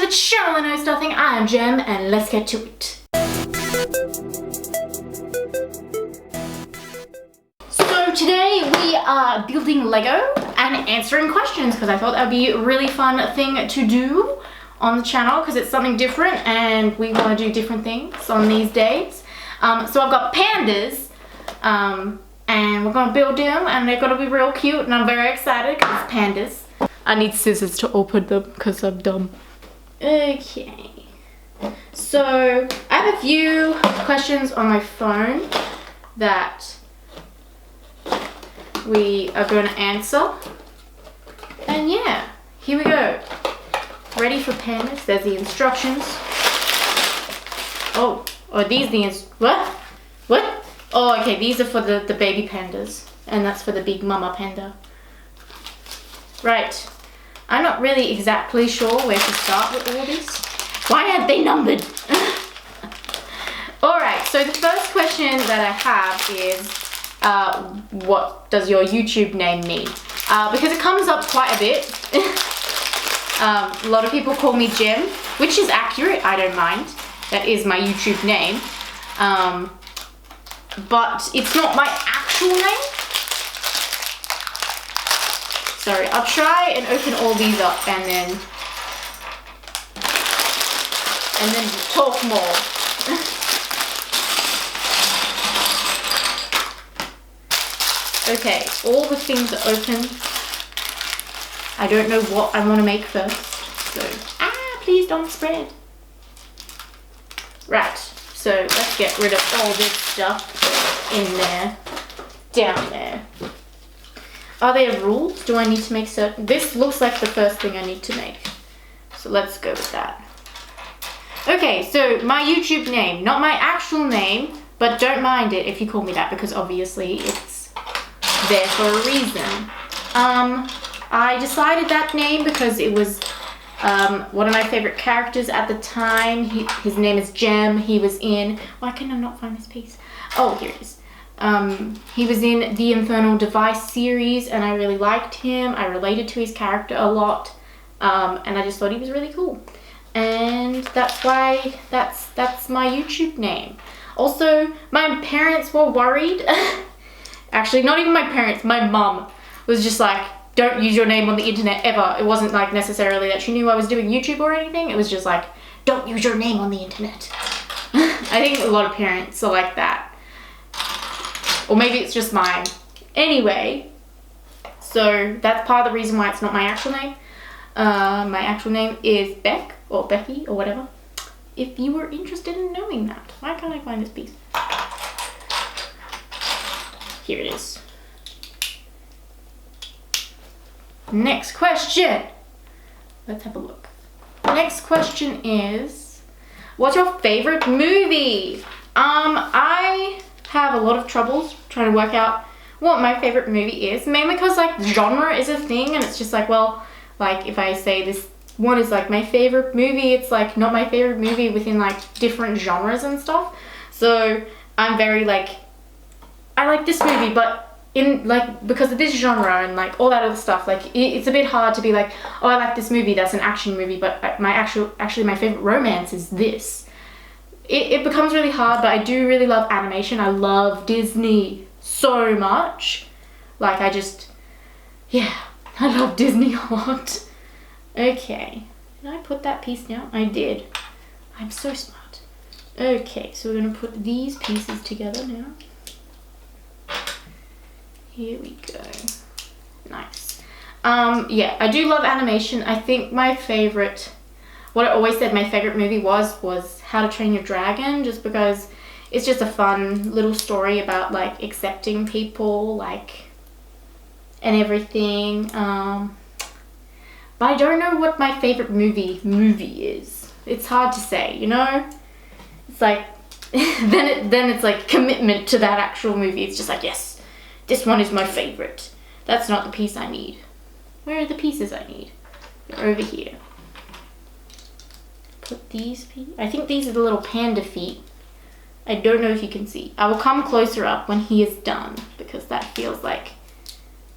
the channel that knows nothing. I am Jem, and let's get to it. So today we are building Lego and answering questions because I thought that would be a really fun thing to do on the channel because it's something different and we want to do different things on these days. So I've got pandas and we're going to build them and they're going to be real cute and I'm very excited because it's pandas. I need scissors to open them because I'm dumb. Okay. So I have a few questions on my phone that we are going to answer. And yeah, here we go. Ready for pandas. There's the instructions. Oh, are these the what? Oh, okay, these are for the baby pandas. And that's for the big mama panda. Right. I'm not really exactly sure where to start with all this. Why aren't they numbered? Alright, so the first question that I have is, what does your YouTube name mean? Because it comes up quite a bit. A lot of people call me Jem, which is accurate, I don't mind. That is my YouTube name. But it's not my actual name. Sorry, I'll try and open all these up and then talk more. Okay, all the things are open. I don't know what I want to make first. So, please don't spread. Right, so let's get rid of all this stuff in there, down there. Are there rules? Do I need to make certain? This looks like the first thing I need to make. So let's go with that. Okay, so my YouTube name, not my actual name, but don't mind it if you call me that because obviously it's there for a reason. I decided that name because it was one of my favorite characters at the time. His name is Jem. He was in... Why can I not find this piece? Oh, here it is. He was in the Infernal Device series and I really liked him. I related to his character a lot and I just thought he was really cool. And that's why that's my YouTube name. Also, my parents were worried. Actually, not even my parents, my mum was just like, don't use your name on the internet ever. It wasn't like necessarily that she knew I was doing YouTube or anything. It was just like, don't use your name on the internet. I think a lot of parents are like that. Or maybe it's just mine. Anyway, so that's part of the reason why it's not my actual name. My actual name is Beck, or Becky, or whatever. If you were interested in knowing that. Why can't I find this piece? Here it is. Next question. Let's have a look. Next question is, what's your favorite movie? I have a lot of troubles trying to work out what my favorite movie is, mainly because like genre is a thing and it's just like, well, like if I say this one is like my favorite movie, it's like not my favorite movie within like different genres and stuff. So I'm very like, I like this movie but in like because of this genre and like all that other stuff, like it's a bit hard to be like, oh, I like this movie, that's an action movie, but actually my favorite romance is this. It becomes really hard, but I do really love animation. I love Disney so much. Like I love Disney a lot. Okay, did I put that piece down? I did. I'm so smart. Okay, so we're gonna put these pieces together now. Here we go. Nice. Yeah, I do love animation. I think my favorite, what I always said my favorite movie was How to Train Your Dragon, just because it's just a fun little story about like accepting people, like, and everything. But I don't know what my favorite movie is. It's hard to say, you know? It's like, then it's like commitment to that actual movie. It's just like, yes, this one is my favorite. That's not the piece I need. Where are the pieces I need? They're over here. Put these pieces. I think these are the little panda feet. I don't know if you can see. I will come closer up when he is done because that feels like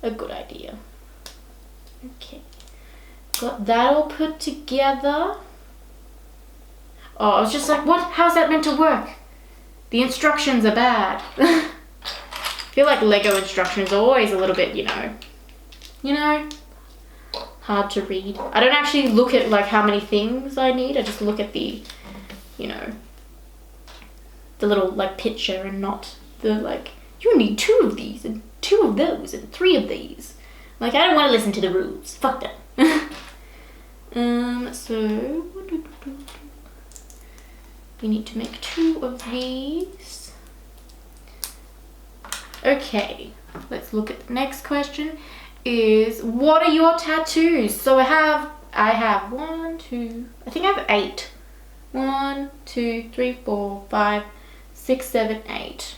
a good idea. Okay. Got that all put together. Oh, I was just like, what? How's that meant to work? The instructions are bad. I feel like Lego instructions are always a little bit, you know, hard to read. I don't actually look at like how many things I need. I just look at the, you know, the little like picture and not the like, you need 2 of these and 2 of those and 3 of these. Like, I don't want to listen to the rules. Fuck that. So we need to make 2 of these. Okay, let's look at the next question. Is what are your tattoos? So I have 1, 2, I think I have 8. 1, 2, 3, 4, 5, 6, 7, 8.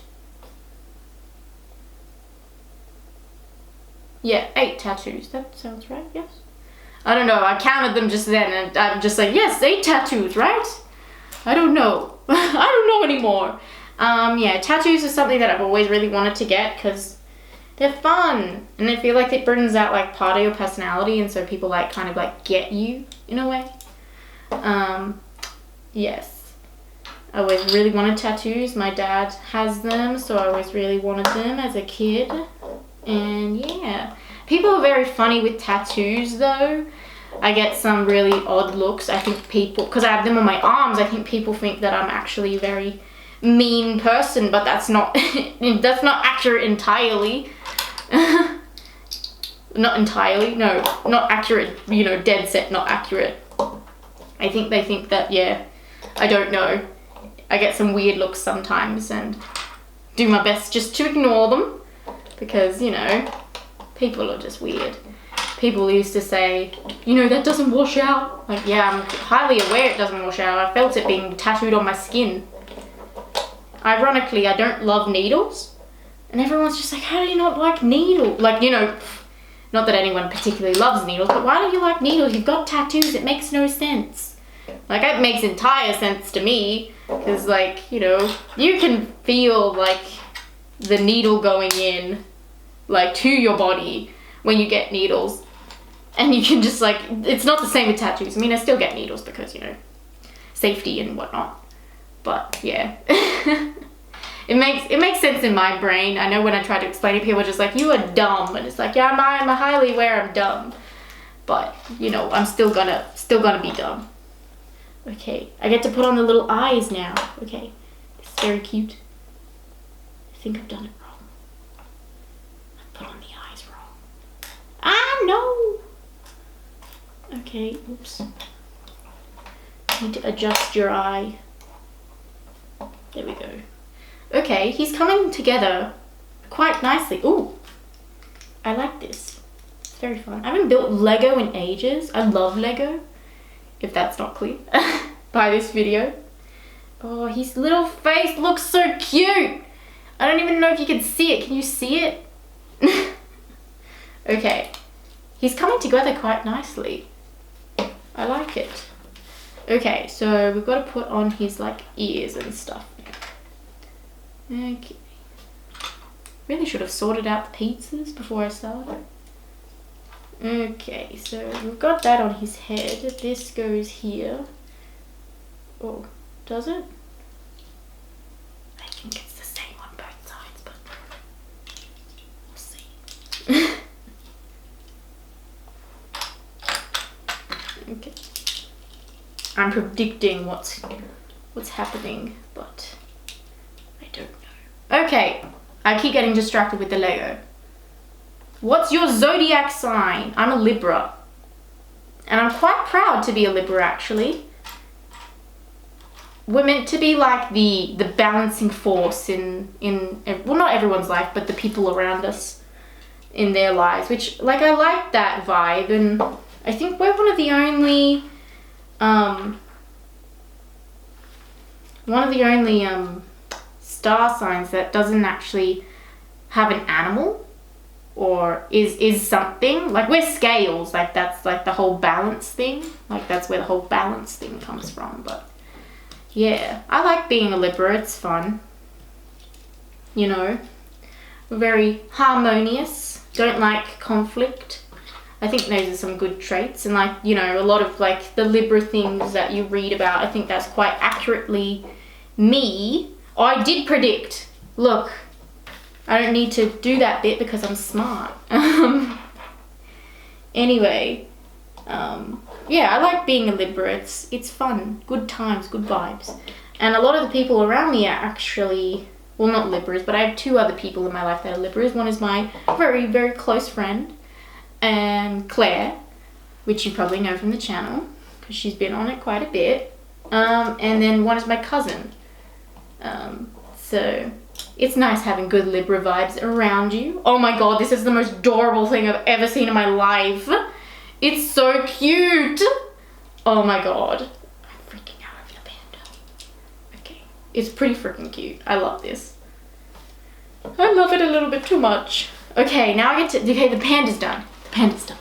Yeah, 8 tattoos. That sounds right, yes. I don't know, I counted them just then and I'm just like, yes, 8 tattoos, right? I don't know. I don't know anymore. Yeah, tattoos is something that I've always really wanted to get because they're fun. And I feel like it brings out like part of your personality and so people like kind of like get you in a way. Yes. I always really wanted tattoos. My dad has them, so I always really wanted them as a kid. And yeah, people are very funny with tattoos though. I get some really odd looks. I think people, because I have them on my arms, I think people think that I'm actually a very mean person, but that's not that's not accurate entirely. Not entirely, no, not accurate, you know, dead set, not accurate. I think they think that, yeah, I don't know. I get some weird looks sometimes and do my best just to ignore them because, you know, people are just weird. People used to say, you know, that doesn't wash out. Like, yeah, I'm highly aware it doesn't wash out. I felt it being tattooed on my skin. Ironically, I don't love needles. And everyone's just like, how do you not like needles? Like, you know, not that anyone particularly loves needles, but why do you like needles? You've got tattoos. It makes no sense. Like, it makes entire sense to me. Because, like, you know, you can feel, like, the needle going in, like, to your body when you get needles. And you can just, like, it's not the same with tattoos. I mean, I still get needles because, you know, safety and whatnot. But, yeah. It makes sense in my brain. I know when I try to explain it, people are just like, you are dumb. And it's like, yeah, I'm highly aware I'm dumb. But, you know, I'm still gonna be dumb. Okay, I get to put on the little eyes now. Okay, it's very cute. I think I've done it wrong. I put on the eyes wrong. Ah, no! Okay, oops. Need to adjust your eye. There we go. Okay, he's coming together quite nicely. Ooh, I like this. It's very fun. I haven't built Lego in ages. I love Lego, if that's not clear by this video. Oh, his little face looks so cute. I don't even know if you can see it. Can you see it? Okay, he's coming together quite nicely. I like it. Okay, so we've got to put on his like ears and stuff. Okay. Really should have sorted out the pizzas before I started. Okay, so we've got that on his head. This goes here. Oh, does it? I think it's the same on both sides, but we'll see. Okay. I'm predicting what's happening, but I don't know. Okay, I keep getting distracted with the Lego. What's your zodiac sign? I'm a Libra. And I'm quite proud to be a Libra, actually. We're meant to be like the balancing force in well, not everyone's life, but the people around us in their lives, which, like, I like that vibe, and I think we're one of the only star signs that doesn't actually have an animal or is something. Like, we're scales, like that's like the whole balance thing, like that's where the whole balance thing comes from. But yeah, I like being a Libra. It's fun, you know. We're very harmonious, don't like conflict. I think those are some good traits. And like, you know, a lot of like the Libra things that you read about, I think that's quite accurately me. Oh, I did predict. Look, I don't need to do that bit because I'm smart. Anyway, yeah, I like being a Libra. It's fun, good times, good vibes. And a lot of the people around me are actually, well, not Libras, but I have 2 other people in my life that are Libras. One is my very, very close friend, and Claire, which you probably know from the channel, because she's been on it quite a bit. And then one is my cousin. So it's nice having good Libra vibes around you. Oh my god, this is the most adorable thing I've ever seen in my life. It's so cute. Oh my god. I'm freaking out over the panda. Okay. It's pretty freaking cute. I love this. I love it a little bit too much. Okay, now I get to, okay, the panda's done. The panda's done.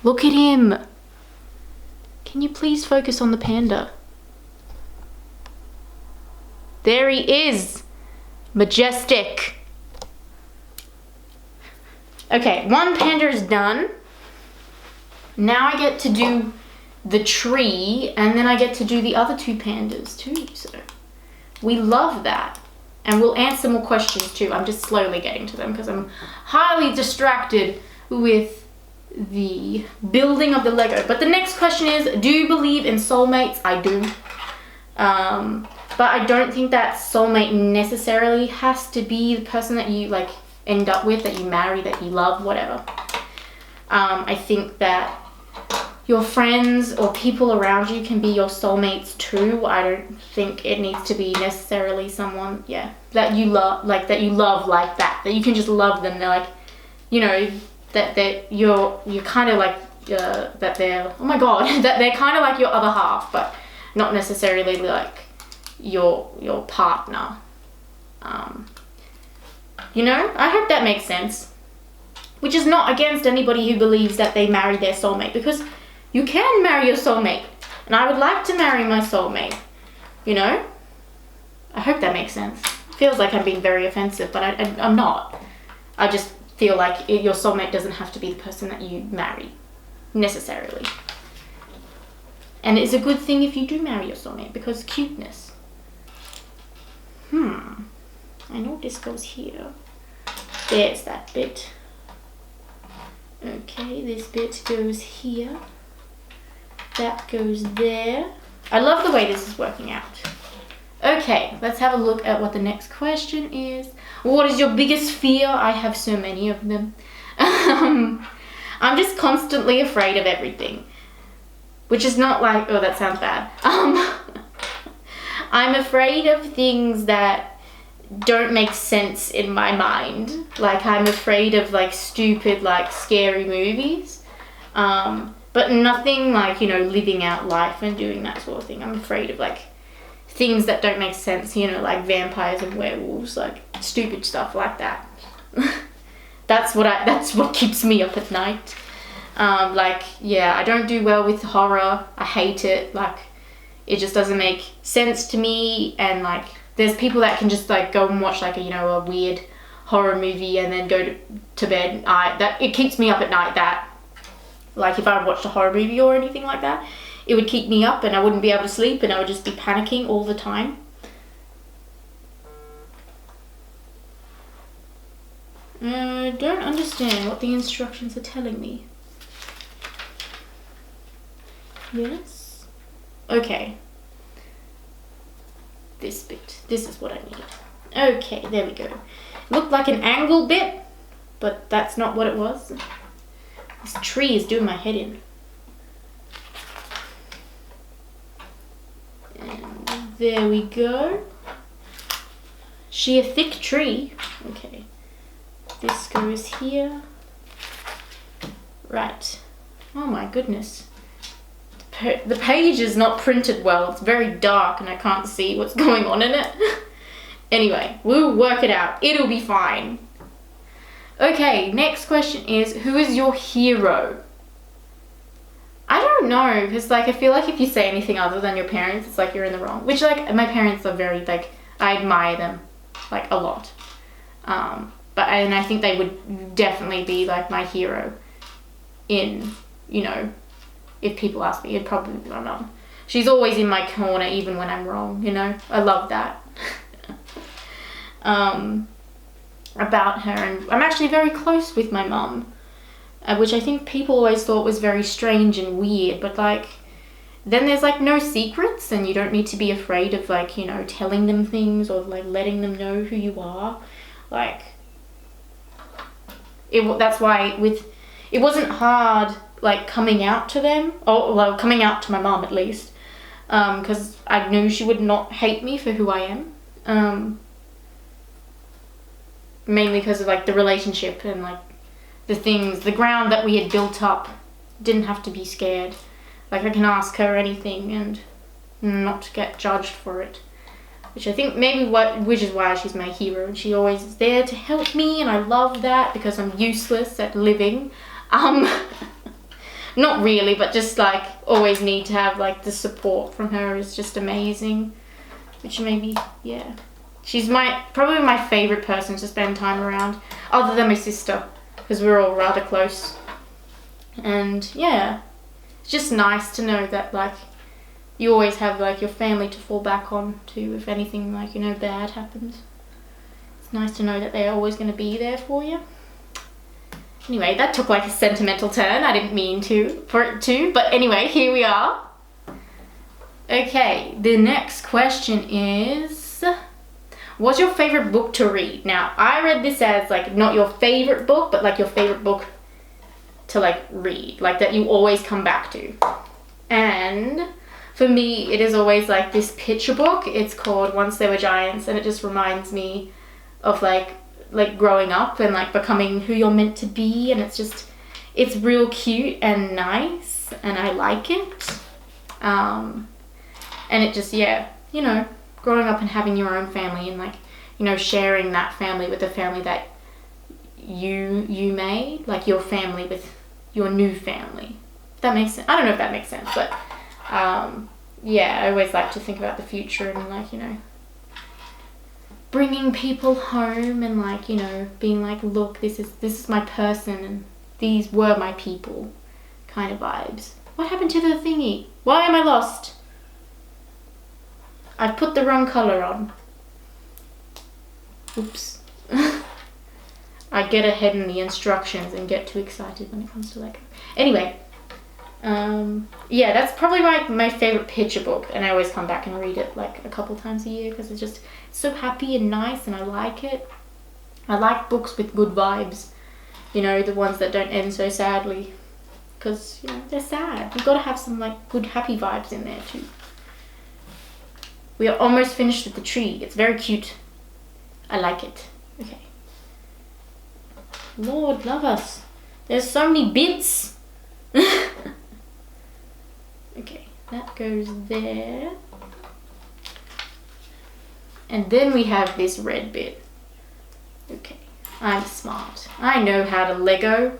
Look at him. Can you please focus on the panda? There he is. Majestic. Okay, one panda is done. Now I get to do the tree, and then I get to do the other 2 pandas too. So we love that. And we'll answer more questions too. I'm just slowly getting to them because I'm highly distracted with the building of the Lego. But the next question is, do you believe in soulmates? I do. But I don't think that soulmate necessarily has to be the person that you like end up with, that you marry, that you love, whatever. I think that your friends or people around you can be your soulmates too. I don't think it needs to be necessarily someone, yeah, that you love, like that you can just love them. They're like, you know, that you're kind of like, that they're, oh my god, that they're kind of like your other half, but not necessarily like your partner. You know, I hope that makes sense. Which is not against anybody who believes that they marry their soulmate, because you can marry your soulmate, and I would like to marry my soulmate, you know? I hope that makes sense. Feels like I'm being very offensive, but I'm not. I just feel like your soulmate doesn't have to be the person that you marry, necessarily. And it's a good thing if you do marry your soulmate, because cuteness. I know this goes here. There's that bit. Okay, this bit goes here. That goes there. I love the way this is working out. Okay, let's have a look at what the next question is. What is your biggest fear? I have so many of them. I'm just constantly afraid of everything. Which is not like, oh, that sounds bad. I'm afraid of things that don't make sense in my mind. Like, I'm afraid of like stupid, like scary movies. But nothing like, you know, living out life and doing that sort of thing. I'm afraid of like things that don't make sense, you know, like vampires and werewolves, like stupid stuff like that. That's what keeps me up at night. Like, yeah, I don't do well with horror. I hate it. Like, it just doesn't make sense to me. And like, there's people that can just like go and watch like a, you know, a weird horror movie and then go to bed. It keeps me up at night. That, like, if I watched a horror movie or anything like that, it would keep me up and I wouldn't be able to sleep and I would just be panicking all the time. I don't understand what the instructions are telling me. Yes? Okay. This bit. This is what I need. Okay, there we go. Looked like an angle bit, but that's not what it was. This tree is doing my head in. And there we go. Sheer thick tree. Okay. This goes here. Right. Oh my goodness. The page is not printed well. It's very dark and I can't see what's going on in it. Anyway, we'll work it out. It'll be fine. Okay, next question is, who is your hero? I don't know, because like I feel like if you say anything other than your parents, it's like you're in the wrong. Which, like, my parents are very, like, I admire them like a lot. And I think they would definitely be like my hero in, you know, if people ask me, it'd probably be my mum. She's always in my corner even when I'm wrong, you know. I love that. About her, and I'm actually very close with my mum, which I think people always thought was very strange and weird, but like, then there's like no secrets, and you don't need to be afraid of like, you know, telling them things or like letting them know who you are. Like, that's why it wasn't hard like coming out to them, or well, coming out to my mom at least, because I knew she would not hate me for who I am. Mainly because of like the relationship and like the ground that we had built up. Didn't have to be scared. Like, I can ask her anything and not get judged for it. Which I think which is why she's my hero, and she always is there to help me, and I love that because I'm useless at living. Not really, but just like always need to have like the support from her is just amazing. Which maybe, yeah. She's probably my favorite person to spend time around, other than my sister, because we're all rather close. And yeah, it's just nice to know that like you always have like your family to fall back on too if anything like, you know, bad happens. It's nice to know that they're always going to be there for you. Anyway, that took like a sentimental turn. I didn't mean for it to, but anyway, here we are. Okay, the next question is, what's your favorite book to read? Now, I read this as like not your favorite book, but like your favorite book to like read, like that you always come back to. And for me, it is always like this picture book. It's called Once There Were Giants, and it just reminds me of like growing up and like becoming who you're meant to be, and it's real cute and nice, and I like it. And it just, yeah, you know, growing up and having your own family and like, you know, sharing that family with the family that you made, like your family with your new family. If that makes sense. I don't know if that makes sense, but yeah, I always like to think about the future and like, you know, bringing people home and like, you know, being like, look, this is my person and these were my people kind of vibes. What happened to the thingy? Why am I lost? I've put the wrong color on. Oops. I get ahead in the instructions and get too excited when it comes to Lego. Anyway, yeah, that's probably my favorite picture book, and I always come back and read it like a couple times a year because it's so happy and nice, and I like it. I like books with good vibes, you know, the ones that don't end so sadly, because, you know, they're sad. You've got to have some like good happy vibes in there too. We are almost finished with the tree. It's very cute. I like it. Okay. Lord love us. There's so many bits. Okay, that goes there. And then we have this red bit. Okay, I'm smart. I know how to Lego.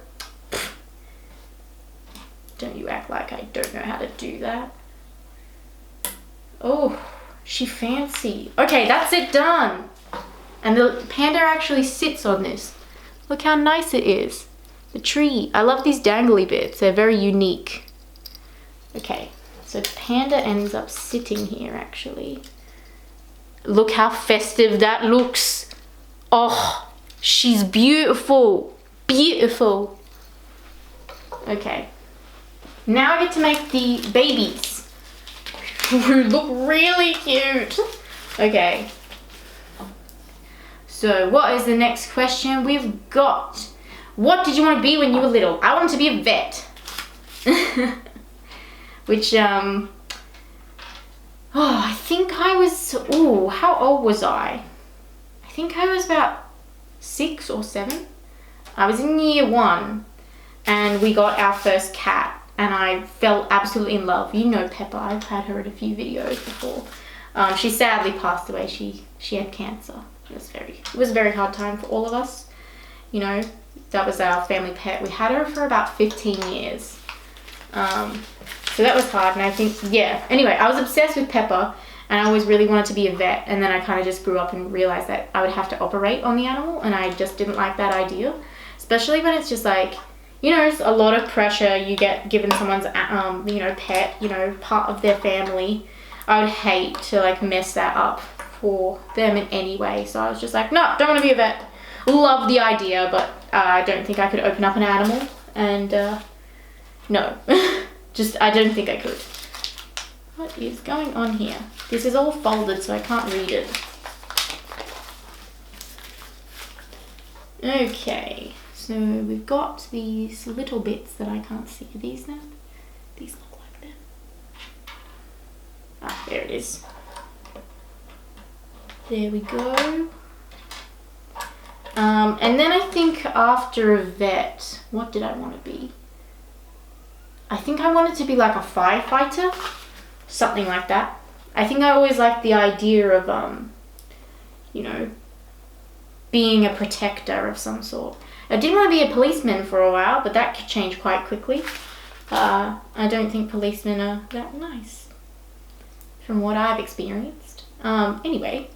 Don't you act like I don't know how to do that. Oh. She fancy. Okay, that's it done. And the panda actually sits on this. Look how nice it is. The tree. I love these dangly bits. They're very unique. Okay, so the panda ends up sitting here actually. Look how festive that looks. Oh, she's beautiful. Beautiful. Okay. Now I get to make the babies. Who look really cute. Okay. So what is the next question we've got? What did you want to be when you were little? I wanted to be a vet. Which, oh, I think I was, how old was I? I think I was about 6 or 7. I was in year 1 and we got our first cat. And I fell absolutely in love. You know Pepper. I've had her in a few videos before. She sadly passed away. She had cancer. It was a very hard time for all of us. You know, that was our family pet. We had her for about 15 years. So that was hard. And I think, yeah. Anyway, I was obsessed with Pepper. And I always really wanted to be a vet. And then I kind of just grew up and realized that I would have to operate on the animal. And I just didn't like that idea. Especially when it's just like, you know, it's a lot of pressure you get given someone's, you know, pet, you know, part of their family. I would hate to like mess that up for them in any way. So I was just like, no, don't want to be a vet. Love the idea, but I don't think I could open up an animal. And no, just I don't think I could. What is going on here? This is all folded, so I can't read it. Okay, so we've got these little bits that I can't see. Are these now? These look like them. Ah, there it is. There we go. And then I think after a vet, what did I want to be? I think I wanted to be like a firefighter, something like that. I think I always liked the idea of, you know, being a protector of some sort. I did want to be a policeman for a while, but that could change quite quickly. I don't think policemen are that nice, from what I've experienced. Anyway.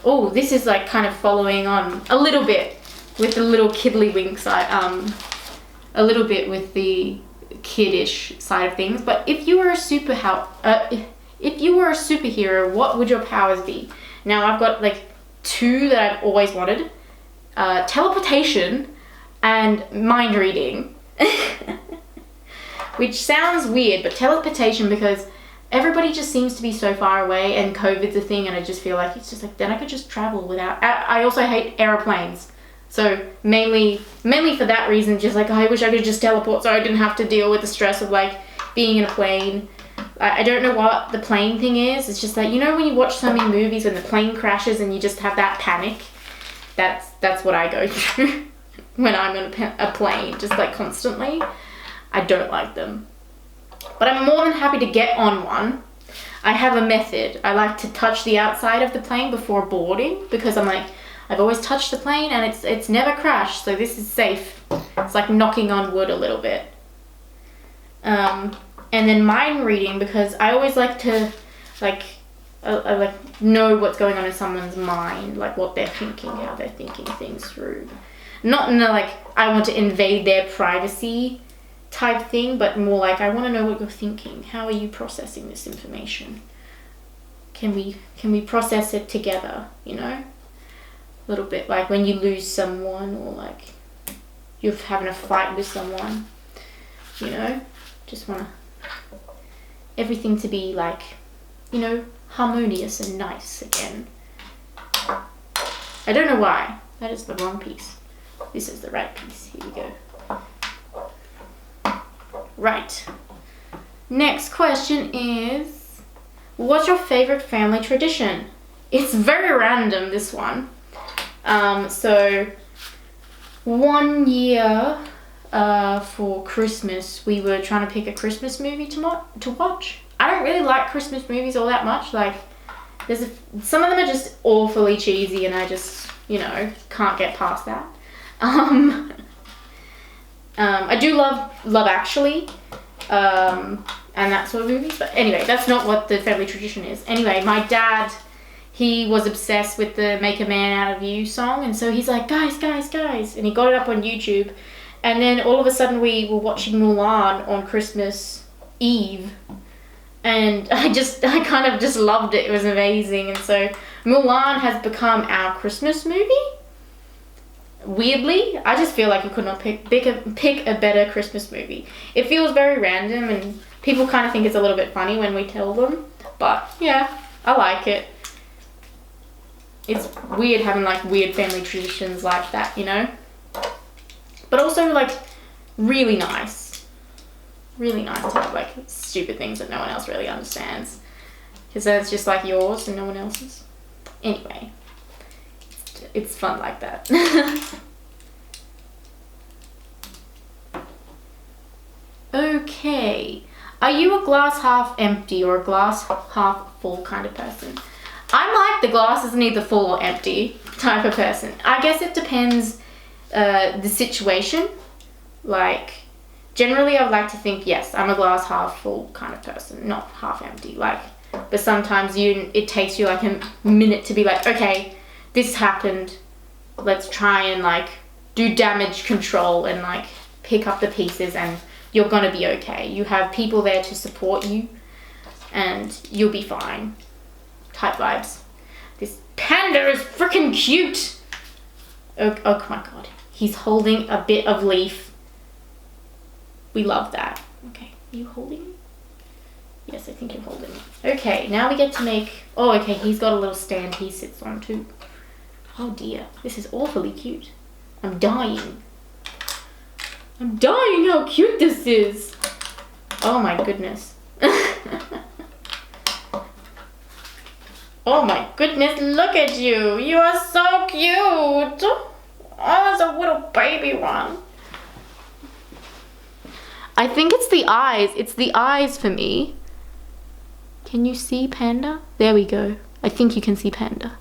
Oh, this is like kind of following on a little bit with the little kiddlywink side, a little bit with the kiddish side of things. But if you were a superhero, what would your powers be? Now I've got like two that I've always wanted: teleportation and mind reading. Which sounds weird, but teleportation, because everybody just seems to be so far away and COVID's a thing, and I just feel like it's just like, then I could just travel without... I also hate aeroplanes. So mainly for that reason, just like, I wish I could just teleport so I didn't have to deal with the stress of like being in a plane. I don't know what the plane thing is. It's just like, you know when you watch so many movies when the plane crashes and you just have that panic? That's what I go through when I'm on a plane, just like constantly. I don't like them. But I'm more than happy to get on one. I have a method. I like to touch the outside of the plane before boarding, because I'm like, I've always touched the plane and it's never crashed, so this is safe. It's like knocking on wood a little bit. And then mind reading, because I always like to like know what's going on in someone's mind, like what they're thinking, how they're thinking things through. Not in a like, I want to invade their privacy type thing, but more like, I want to know what you're thinking. How are you processing this information? Can we process it together, you know? A little bit like when you lose someone, or like you're having a fight with someone, you know? Just want everything to be like, you know, harmonious and nice again. I don't know why. That is the wrong piece. This is the right piece. Here we go. Right. Next question is, what's your favorite family tradition? It's very random, this one. So one year for Christmas, we were trying to pick a Christmas movie to watch. I don't really like Christmas movies all that much. Like, some of them are just awfully cheesy, and I just, you know, can't get past that. I do love Actually, and that sort of movies, but anyway, that's not what the family tradition is. Anyway, my dad, he was obsessed with the Make a Man Out of You song, and so he's like, guys, and he got it up on YouTube, and then all of a sudden we were watching Mulan on Christmas Eve, and I kind of just loved it. It was amazing, and so Mulan has become our Christmas movie. Weirdly, I just feel like you could not pick a better Christmas movie. It feels very random, and people kind of think it's a little bit funny when we tell them, but yeah, I like it. It's weird having like weird family traditions like that, you know? But also like really nice to have like stupid things that no one else really understands, because then it's just like yours and no one else's. Anyway, it's fun like that. Okay, are you a glass half empty or a glass half full kind of person? I'm like the glass is neither full or empty type of person. I guess it depends the situation. Like, generally I would like to think, yes, I'm a glass half full kind of person, not half empty. Like, but sometimes it takes you like a minute to be like, okay, this happened. Let's try and like do damage control and like pick up the pieces, and you're gonna be okay. You have people there to support you and you'll be fine. Type vibes. This panda is freaking cute. Oh my god. He's holding a bit of leaf. We love that. Okay, are you holding it? Yes, I think you're holding it. Okay, now we get to make... Oh, okay, he's got a little stand he sits on too. Oh dear, this is awfully cute. I'm dying. I'm dying how cute this is. Oh my goodness. Oh my goodness, look at you. You are so cute. Oh, it's a little baby one. I think it's the eyes. It's the eyes for me. Can you see Panda? There we go. I think you can see Panda.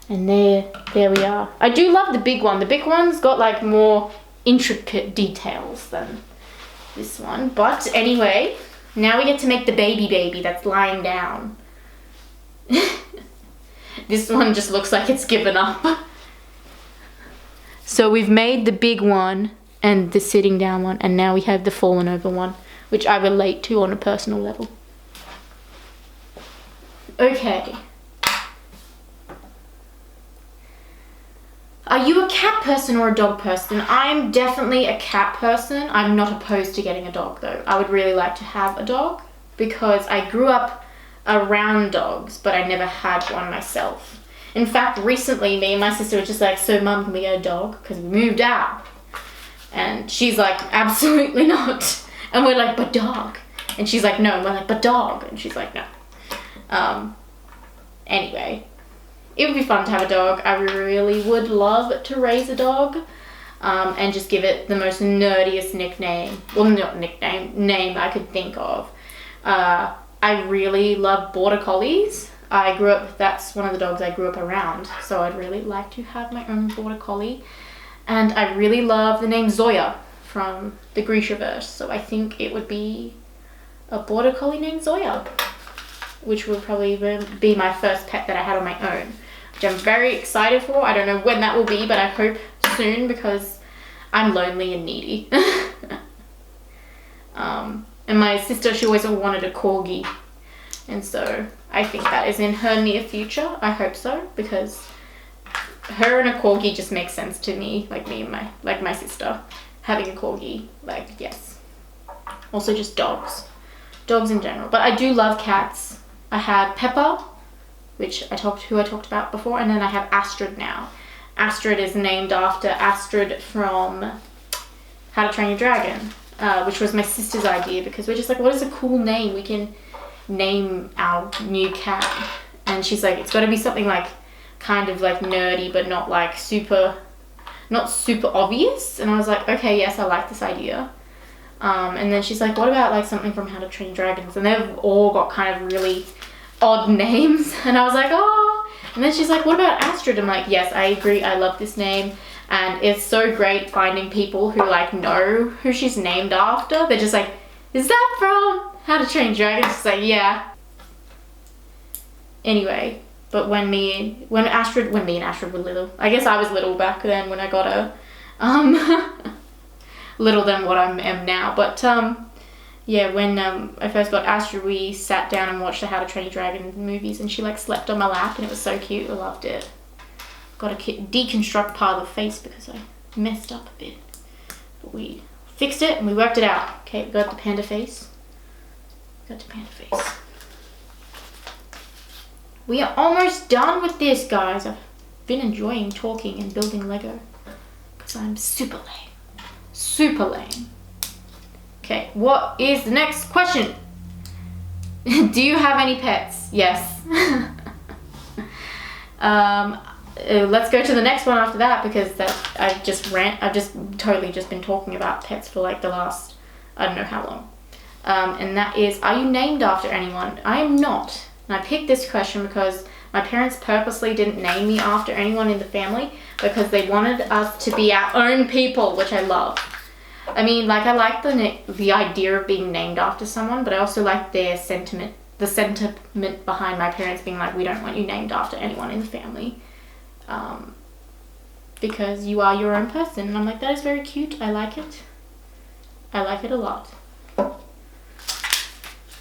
And there we are. I do love the big one. The big one's got like more intricate details than this one. But anyway, now we get to make the baby that's lying down. This one just looks like it's given up. So we've made the big one and the sitting down one, and now we have the fallen over one, which I relate to on a personal level. Okay. Are you a cat person or a dog person? I'm definitely a cat person. I'm not opposed to getting a dog though. I would really like to have a dog because I grew up around dogs, but I never had one myself. In fact, recently me and my sister were just like, so mum, can we get a dog? Because we moved out. And she's like, absolutely not. And we're like, but dog. And she's like, no. And we're like, but dog. And she's like, no. Anyway, it would be fun to have a dog. I really would love to raise a dog and just give it the most nerdiest nickname. Well, not nickname, name I could think of. I really love border collies. That's one of the dogs I grew up around. So I'd really like to have my own border collie. And I really love the name Zoya from the Grishaverse. So I think it would be a border collie named Zoya, which would probably be my first pet that I had on my own, which I'm very excited for. I don't know when that will be, but I hope soon because I'm lonely and needy. And my sister, she always wanted a corgi. And so I think that is in her near future. I hope so, because her and a corgi just makes sense to me. Like me and my sister having a corgi. Like, yes. Also just dogs. Dogs in general. But I do love cats. I have Pepper, who I talked about before, and then I have Astrid now. Astrid is named after Astrid from How to Train Your Dragon, which was my sister's idea because we're just like, what is a cool name we can name our new cat? And she's like, it's got to be something like kind of like nerdy, but not like not super obvious. And I was like, okay, yes, I like this idea. And then she's like, what about like something from How to Train Dragons? And they've all got kind of really odd names. And I was like, oh. And then she's like, what about Astrid? I'm like, yes, I agree. I love this name. And it's so great finding people who like know who she's named after. They're just like, is that from How to Train Dragons? It's like, yeah. Anyway, but when me and Astrid were little, I guess I was little back then when I got her. Little than what I am now, but yeah, when I first got Astrid, we sat down and watched the How to Train Your Dragon movies, and she like slept on my lap, and it was so cute. I loved it. Got to deconstruct part of the face because I messed up a bit, but we fixed it and we worked it out. Okay, we got the panda face. We are almost done with this, guys. I've been enjoying talking and building Lego because I'm super lame. Super lame. Okay, what is the next question? Do you have any pets? Yes. Let's go to the next one after that because I've just totally been talking about pets for like the last, I don't know how long. And that is, are you named after anyone? I am not. And I picked this question because my parents purposely didn't name me after anyone in the family because they wanted us to be our own people, which I love. I mean, like, I like the idea of being named after someone, but I also like the sentiment behind my parents being like, we don't want you named after anyone in the family. because you are your own person. And I'm like, that is very cute. I like it. I like it a lot.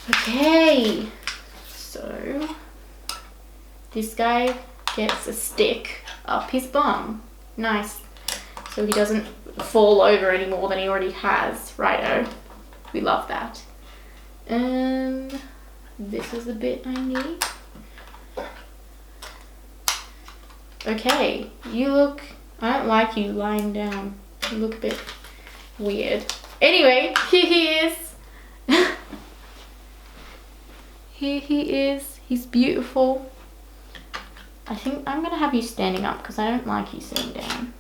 Okay, so this guy gets a stick up his bum. Nice. So he doesn't fall over any more than he already has. Righto. We love that. This is the bit I need. Okay, you look... I don't like you lying down. You look a bit weird. Anyway, here he is. Here he is. He's beautiful. I think I'm gonna have you standing up because I don't like you sitting down.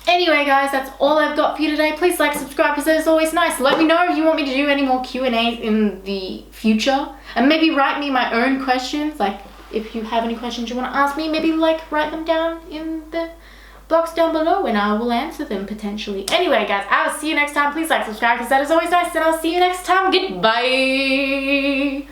Anyway guys, that's all I've got for you today. Please like, subscribe because it's always nice. Let me know if you want me to do any more Q&As in the future. And maybe write me my own questions. Like if you have any questions you want to ask me, maybe like write them down in the box down below and I will answer them potentially. Anyway guys, I will see you next time. Please like, subscribe because that is always nice. And I'll see you next time. Goodbye.